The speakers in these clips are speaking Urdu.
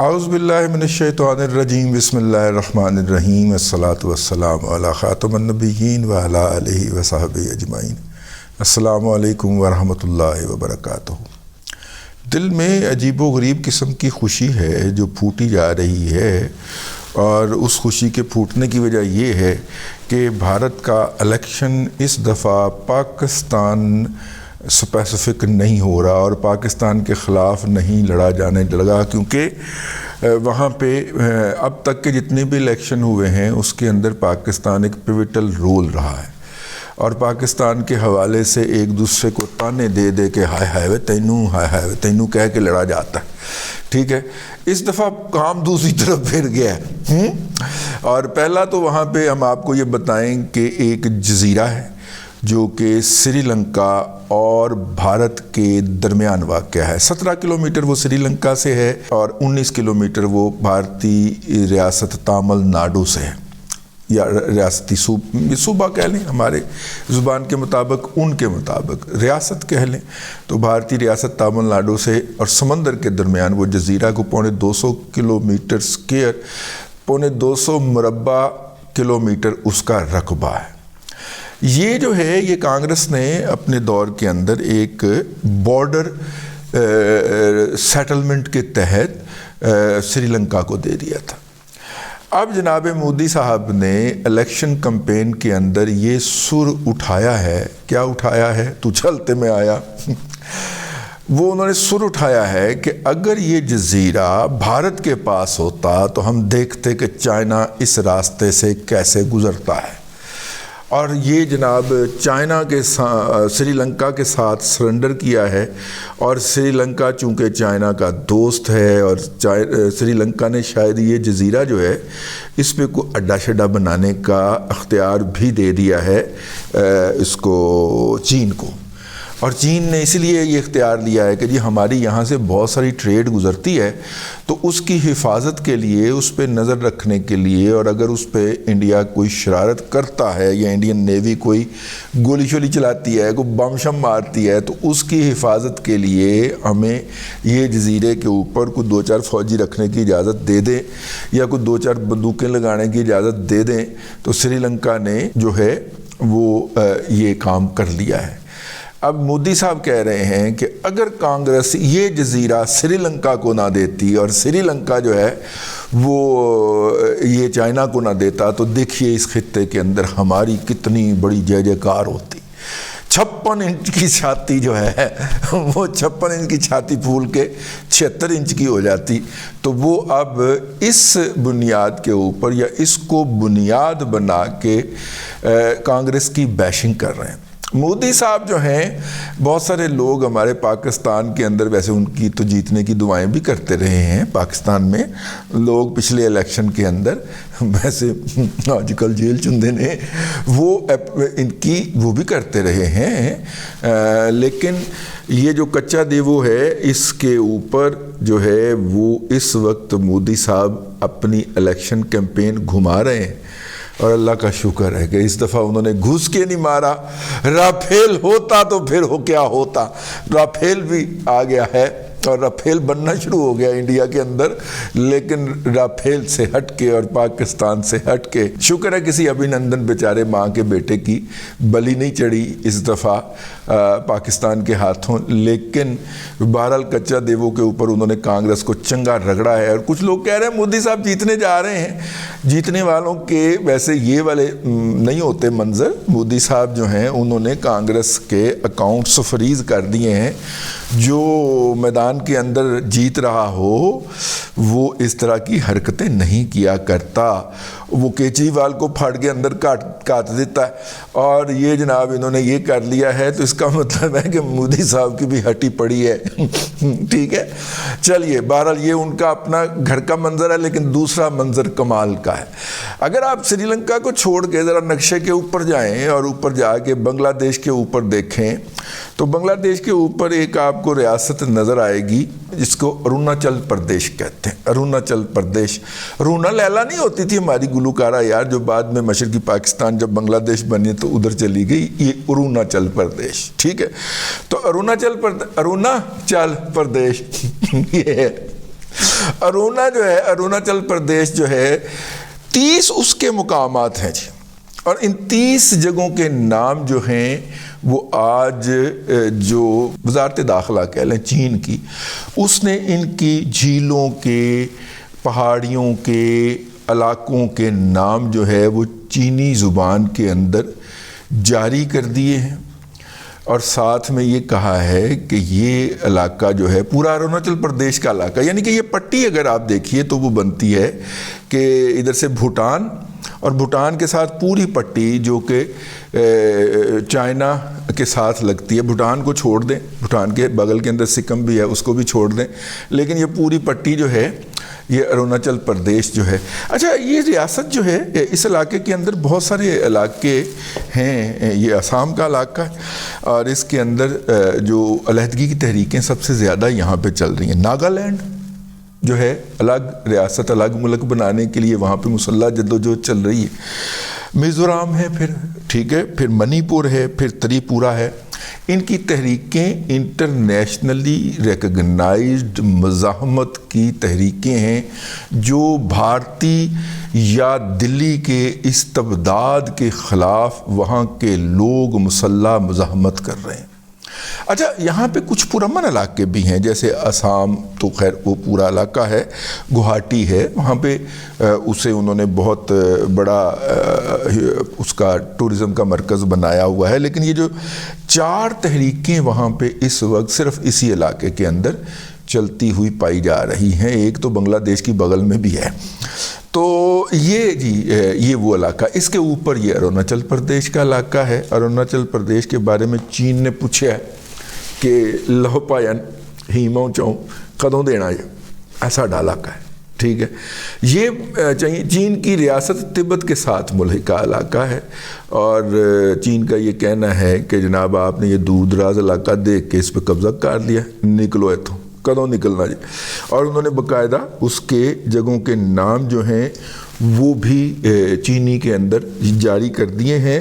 اعوذ باللہ من الشیطان الرجیم بسم اللہ الرحمن الرحیم الصلاۃ والسلام علی خاتم النبیین وعلی آلہ وصحبہ اجمعین۔ السلام علیکم ورحمۃ اللہ وبرکاتہ۔ دل میں عجیب و غریب قسم کی خوشی ہے جو پھوٹی جا رہی ہے، اور اس خوشی کے پھوٹنے کی وجہ یہ ہے کہ بھارت کا الیکشن اس دفعہ پاکستان اسپیسیفک نہیں ہو رہا اور پاکستان کے خلاف نہیں لڑا جانے لگا، کیونکہ وہاں پہ اب تک کے جتنے بھی الیکشن ہوئے ہیں اس کے اندر پاکستان ایک پیوٹل رول رہا ہے، اور پاکستان کے حوالے سے ایک دوسرے کو تانے دے دے کے ہائے ہائے وے تینوں کہہ کے لڑا جاتا ہے۔ ٹھیک ہے، اس دفعہ کام دوسری طرف پھر گیا ہے، اور پہلا تو وہاں پہ ہم آپ کو یہ بتائیں کہ ایک جزیرہ ہے جو کہ سری لنکا اور بھارت کے درمیان واقع ہے۔ 17 کلومیٹر وہ سری لنکا سے ہے اور 19 کلومیٹر وہ بھارتی ریاست تامل ناڈو سے ہے، یا ریاستی صوبہ کہہ لیں، ہمارے زبان کے مطابق، ان کے مطابق ریاست کہہ لیں تو بھارتی ریاست تامل ناڈو سے اور سمندر کے درمیان وہ جزیرہ کو 250 کلومیٹر اسکوائر، 250 مربع کلومیٹر اس کا رقبہ ہے۔ یہ جو ہے یہ کانگریس نے اپنے دور کے اندر ایک بارڈر سیٹلمنٹ کے تحت سری لنکا کو دے دیا تھا۔ اب جناب مودی صاحب نے الیکشن کمپین کے اندر یہ سر اٹھایا ہے، کیا اٹھایا ہے تو چلتے میں آیا، وہ انہوں نے سر اٹھایا ہے کہ اگر یہ جزیرہ بھارت کے پاس ہوتا تو ہم دیکھتے کہ چائنا اس راستے سے کیسے گزرتا ہے، اور یہ جناب چائنا کے سری لنکا کے ساتھ سرنڈر کیا ہے، اور سری لنکا چونکہ چائنا کا دوست ہے، اور سری لنکا نے شاید یہ جزیرہ جو ہے اس پہ کوئی اڈا شڈا بنانے کا اختیار بھی دے دیا ہے اس کو چین کو، اور چین نے اسی لیے یہ اختیار لیا ہے کہ جی ہماری یہاں سے بہت ساری ٹریڈ گزرتی ہے، تو اس کی حفاظت کے لیے، اس پہ نظر رکھنے کے لیے، اور اگر اس پہ انڈیا کوئی شرارت کرتا ہے یا انڈین نیوی کوئی گولی شولی چلاتی ہے، کوئی بم شم مارتی ہے، تو اس کی حفاظت کے لیے ہمیں یہ جزیرے کے اوپر کوئی 2-4 فوجی رکھنے کی اجازت دے دیں یا کوئی 2-4 بندوقیں لگانے کی اجازت دے دیں، تو سری لنکا نے جو ہے وہ یہ کام کر لیا ہے۔ اب مودی صاحب کہہ رہے ہیں کہ اگر کانگریس یہ جزیرہ سری لنکا کو نہ دیتی اور سری لنکا جو ہے وہ یہ چائنا کو نہ دیتا، تو دیکھیے اس خطے کے اندر ہماری کتنی بڑی جے جے کار ہوتی۔ 56 انچ کی چھاتی جو ہے وہ 56 انچ کی چھاتی پھول کے 76 انچ کی ہو جاتی۔ تو وہ اب اس بنیاد کے اوپر یا اس کو بنیاد بنا کے کانگریس کی بیشنگ کر رہے ہیں۔ مودی صاحب جو ہیں، بہت سارے لوگ ہمارے پاکستان کے اندر ویسے ان کی تو جیتنے کی دعائیں بھی کرتے رہے ہیں، پاکستان میں لوگ پچھلے الیکشن کے اندر، ویسے آج کل جیل چندے نے وہ ان کی وہ بھی کرتے رہے ہیں، لیکن یہ جو کچا دیو ہے اس کے اوپر جو ہے وہ اس وقت مودی صاحب اپنی الیکشن کیمپین گھما رہے ہیں، اور اللہ کا شکر ہے کہ اس دفعہ انہوں نے گھس کے نہیں مارا۔ رافیل ہوتا تو پھر ہو کیا ہوتا، رافیل بھی آ گیا ہے اور رافیل بننا شروع ہو گیا انڈیا کے اندر، لیکن رافیل سے ہٹ کے اور پاکستان سے ہٹ کے شکر ہے کسی ابھینندن بیچارے ماں کے بیٹے کی بلی نہیں چڑھی اس دفعہ پاکستان کے ہاتھوں، لیکن بہرحال کچا دیووں کے اوپر انہوں نے کانگریس کو چنگا رگڑا ہے۔ اور کچھ لوگ کہہ رہے ہیں مودی صاحب جیتنے جا رہے ہیں، جیتنے والوں کے ویسے یہ والے نہیں ہوتے منظر۔ مودی صاحب جو ہیں انہوں نے کانگریس کے اکاؤنٹس فریز کر دیے ہیں، جو میدان کے اندر جیت رہا ہو وہ اس طرح کی حرکتیں نہیں کیا کرتا، وہ کیجریوال کو پھاڑ کے اندر کاٹ دیتا ہے، اور یہ جناب انہوں نے یہ کر لیا ہے، تو اس کا مطلب ہے کہ مودی صاحب کی بھی ہٹی پڑی ہے۔ ٹھیک ہے، چلیے بہرحال یہ ان کا اپنا گھر کا منظر ہے، لیکن دوسرا منظر کمال کا ہے۔ اگر آپ سری لنکا کو چھوڑ کے ذرا نقشے کے اوپر جائیں اور اوپر جا کے بنگلہ دیش کے اوپر دیکھیں، تو بنگلہ دیش کے اوپر ایک آپ کو ریاست نظر آئے گی جس کو اروناچل پردیش کہتے ہیں۔ اروناچل پردیش، رونا لیلا نہیں ہوتی تھی ہماری گلوکارہ یار، جو بعد میں مشرقی پاکستان جب بنگلہ دیش بنی تو ادھر چلی گئی، یہ اروناچل پردیش۔ ٹھیک ہے، تو اروناچل پردیش یہ ہے ارونا جو ہے، اروناچل پردیش جو ہے 30 اس کے مقامات ہیں جی، اور ان 30 جگہوں کے نام جو ہیں وہ آج جو وزارت داخلہ کہہ لیں چین کی، اس نے ان کی جھیلوں کے، پہاڑیوں کے، علاقوں کے نام جو ہے وہ چینی زبان کے اندر جاری کر دیے ہیں، اور ساتھ میں یہ کہا ہے کہ یہ علاقہ جو ہے پورا اروناچل پردیش کا علاقہ، یعنی کہ یہ پٹی اگر آپ دیکھیے تو وہ بنتی ہے کہ ادھر سے بھوٹان، اور بھوٹان کے ساتھ پوری پٹی جو کہ چائنا کے ساتھ لگتی ہے، بھوٹان کو چھوڑ دیں، بھوٹان کے بغل کے اندر سکم بھی ہے اس کو بھی چھوڑ دیں، لیکن یہ پوری پٹی جو ہے یہ اروناچل پردیش جو ہے۔ اچھا، یہ ریاست جو ہے اس علاقے کے اندر بہت سارے علاقے ہیں، یہ آسام کا علاقہ ہے، اور اس کے اندر جو علیحدگی کی تحریکیں سب سے زیادہ یہاں پہ چل رہی ہیں۔ ناگالینڈ جو ہے الگ ریاست، الگ ملک بنانے کے لیے وہاں پہ مسلح جدوجہد چل رہی ہے۔ میزورام ہے، پھر ٹھیک ہے، پھر منی پور ہے، پھر تریپورہ ہے۔ ان کی تحریکیں انٹرنیشنلی ریکگنائزڈ مزاحمت کی تحریکیں ہیں، جو بھارتی یا دلی کے استبداد کے خلاف وہاں کے لوگ مسلح مزاحمت کر رہے ہیں۔ اچھا، یہاں پہ کچھ پرامن علاقے بھی ہیں، جیسے آسام تو خیر وہ پورا علاقہ ہے، گوہاٹی ہے، وہاں پہ اسے انہوں نے بہت بڑا اس کا ٹورزم کا مرکز بنایا ہوا ہے، لیکن یہ جو 4 تحریکیں وہاں پہ اس وقت صرف اسی علاقے کے اندر چلتی ہوئی پائی جا رہی ہیں۔ ایک تو بنگلہ دیش کی بغل میں بھی ہے۔ تو یہ جی یہ وہ علاقہ، اس کے اوپر یہ اروناچل پردیش کا علاقہ ہے۔ اروناچل پردیش کے بارے میں چین نے پوچھا ہے کہ لہو پائن ہیموں چوں کدوں دینا ہے، ایسا علاقہ ہے، ٹھیک ہے۔ یہ چین کی ریاست تبت کے ساتھ ملحقہ علاقہ ہے، اور چین کا یہ کہنا ہے کہ جناب آپ نے یہ دور دراز علاقہ دیکھ کے اس پہ قبضہ کر لیا، نکلو ایتھوں، کدوں نکلنا جی۔ اور انہوں نے باقاعدہ اس کے جگہوں کے نام جو ہیں وہ بھی چینی کے اندر جاری کر دیے ہیں،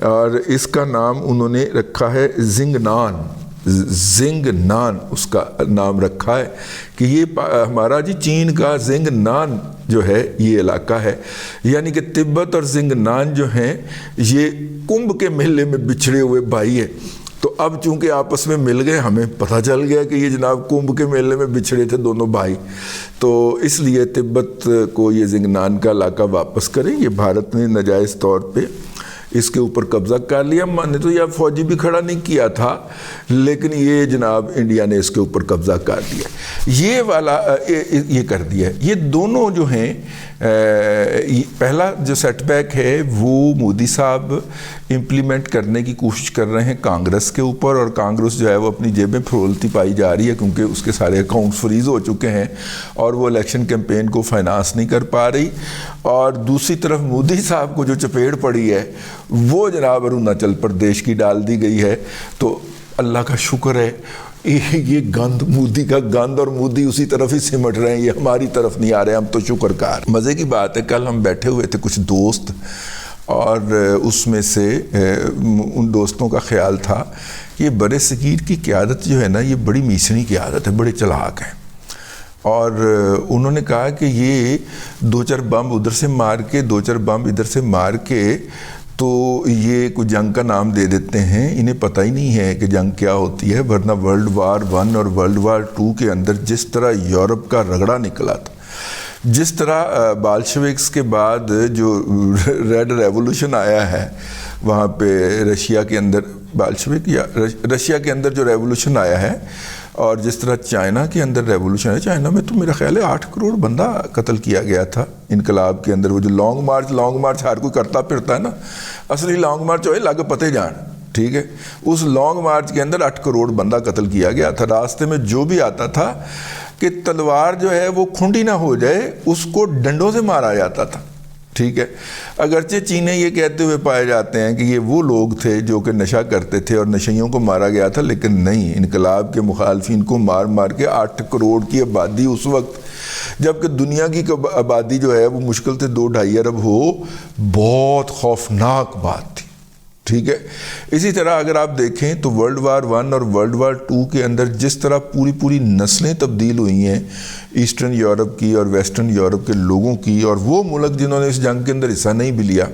اور اس کا نام انہوں نے رکھا ہے زنگنان، زنگنان اس کا نام رکھا ہے کہ یہ ہمارا جی چین کا زنگنان جو ہے یہ علاقہ ہے، یعنی کہ تبت اور زنگنان جو ہیں یہ کمبھ کے میلے میں بچھڑے ہوئے بھائی ہیں۔ تو اب چونکہ آپس میں مل گئے، ہمیں پتہ چل گیا کہ یہ جناب کمبھ کے میلے میں بچھڑے تھے دونوں بھائی، تو اس لیے تبت کو یہ زنگنان کا علاقہ واپس کریں۔ یہ بھارت نے ناجائز طور پہ اس کے اوپر قبضہ کر لیا، میں نے تو یہ فوجی بھی کھڑا نہیں کیا تھا، لیکن یہ جناب انڈیا نے اس کے اوپر قبضہ کر دیا، یہ والا یہ کر دیا ہے۔ یہ دونوں جو ہیں، پہلا جو سیٹ بیک ہے وہ مودی صاحب امپلیمنٹ کرنے کی کوشش کر رہے ہیں کانگریس کے اوپر، اور کانگریس جو ہے وہ اپنی جیبیں پھرولتی پائی جا رہی ہے، کیونکہ اس کے سارے اکاؤنٹ فریز ہو چکے ہیں اور وہ الیکشن کیمپین کو فائنانس نہیں کر پا رہی۔ اور دوسری طرف مودی صاحب کو جو چپیڑ پڑی ہے وہ جناب اروناچل پردیش کی ڈال دی گئی ہے۔ تو اللہ کا شکر ہے، یہ گند، مودی کا گند، اور مودی اسی طرف ہی سمٹ رہے ہیں، یہ ہماری طرف نہیں آ رہے، ہم تو شکر کار۔ مزے کی بات ہے، کل ہم بیٹھے ہوئے تھے کچھ دوست، اور اس میں سے ان دوستوں کا خیال تھا کہ یہ بر صغیر کی قیادت جو ہے نا، یہ بڑی میسنی قیادت ہے، بڑے چلاک ہیں، اور انہوں نے کہا کہ یہ 2-4 بم ادھر سے مار کے 2-4 بم ادھر سے مار کے تو یہ کوئی جنگ کا نام دے دیتے ہیں، انہیں پتہ ہی نہیں ہے کہ جنگ کیا ہوتی ہے، ورنہ ورلڈ وار 1 اور ورلڈ وار 2 کے اندر جس طرح یورپ کا رگڑا نکلا تھا، جس طرح بالشوکس کے بعد جو ریڈ ریولوشن آیا ہے وہاں پہ رشیا کے اندر، بالشوک یا رشیا کے اندر جو ریولوشن آیا ہے، اور جس طرح چائنا کے اندر ریولوشن ہے، چائنا میں تو میرا خیال ہے 8 کروڑ بندہ قتل کیا گیا تھا انقلاب کے اندر۔ وہ جو لانگ مارچ ہر کوئی کرتا پھرتا ہے نا، اصلی لانگ مارچ ہوئے لگ پتے جان، ٹھیک ہے، اس لانگ مارچ کے اندر 8 کروڑ بندہ قتل کیا گیا تھا۔ راستے میں جو بھی آتا تھا کہ تلوار جو ہے وہ کھنڈی نہ ہو جائے، اس کو ڈنڈوں سے مارا جاتا تھا، ٹھیک ہے۔ اگرچہ چینے یہ کہتے ہوئے پائے جاتے ہیں کہ یہ وہ لوگ تھے جو کہ نشہ کرتے تھے اور نشیوں کو مارا گیا تھا، لیکن نہیں، انقلاب کے مخالفین کو مار مار کے 8 کروڑ کی آبادی اس وقت، جبکہ دنیا کی آبادی جو ہے وہ مشکل سے 2-2.5 ارب ہو، بہت خوفناک بات تھی، ٹھیک ہے. اسی طرح اگر آپ دیکھیں تو ورلڈ وار 1 اور ورلڈ وار 2 کے اندر جس طرح پوری نسلیں تبدیل ہوئی ہیں ایسٹرن یورپ کی اور ویسٹرن یورپ کے لوگوں کی، اور وہ ملک جنہوں نے اس جنگ کے اندر حصہ نہیں بھی لیا،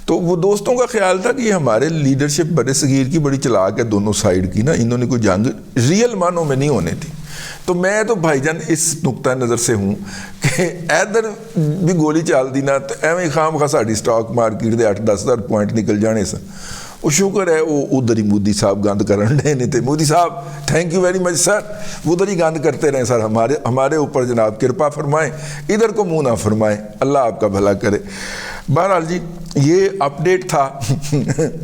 تو وہ دوستوں کا خیال تھا کہ یہ ہمارے لیڈرشپ بر صغیر کی بڑی چلاک ہے دونوں سائیڈ کی نا، انہوں نے کوئی جنگ ریئل معنوں میں نہیں ہونے تھی. تو میں تو بھائی جان اس نقطہ نظر سے ہوں کہ ادھر بھی گولی چال دی نا تو ایویں خام خواہ ساڑی سٹاک مارکیٹ دے 8-10 ہزار پوائنٹ نکل جانے سے. وہ شکر ہے وہ ادھر ہی مودی صاحب گند کرن رہے نہیں تھے. مودی صاحب تھینک یو ویری مچ سر، ادھر ہی گند کرتے رہیں سر، ہمارے اوپر جناب کرپا فرمائیں، ادھر کو منہ نہ فرمائیں، اللہ آپ کا بھلا کرے. بہرحال جی یہ اپڈیٹ تھا.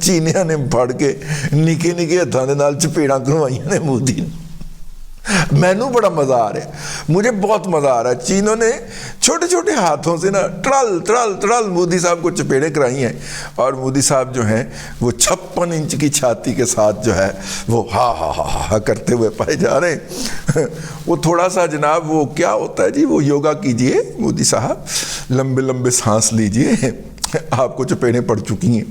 چینیاں نے پڑھ کے نکے ہتھاں دے نال چپیڑاں کروائیاں نے مودی نے. مینوں بڑا مزہ آ رہا ہے، مجھے بہت مزہ آ رہا ہے. چینوں نے چھوٹے ہاتھوں سے نا ٹرل مودی صاحب کو چپیڑیں کرائی ہیں، اور مودی صاحب جو ہیں وہ 56 انچ کی چھاتی کے ساتھ جو ہے وہ ہا کرتے ہوئے پائے جا رہے ہیں. وہ تھوڑا سا جناب وہ کیا ہوتا ہے جی، وہ یوگا کیجئے مودی صاحب، لمبے سانس لیجئے، آپ کو چپیڑیں پڑ چکی ہیں.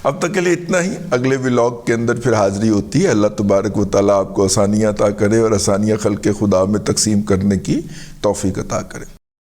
اب تک کے لیے اتنا ہی. اگلے ولاگ کے اندر پھر حاضری ہوتی ہے. اللہ تبارک و تعالیٰ آپ کو آسانیاں عطا کرے اور آسانیاں خلق خدا میں تقسیم کرنے کی توفیق عطا کرے.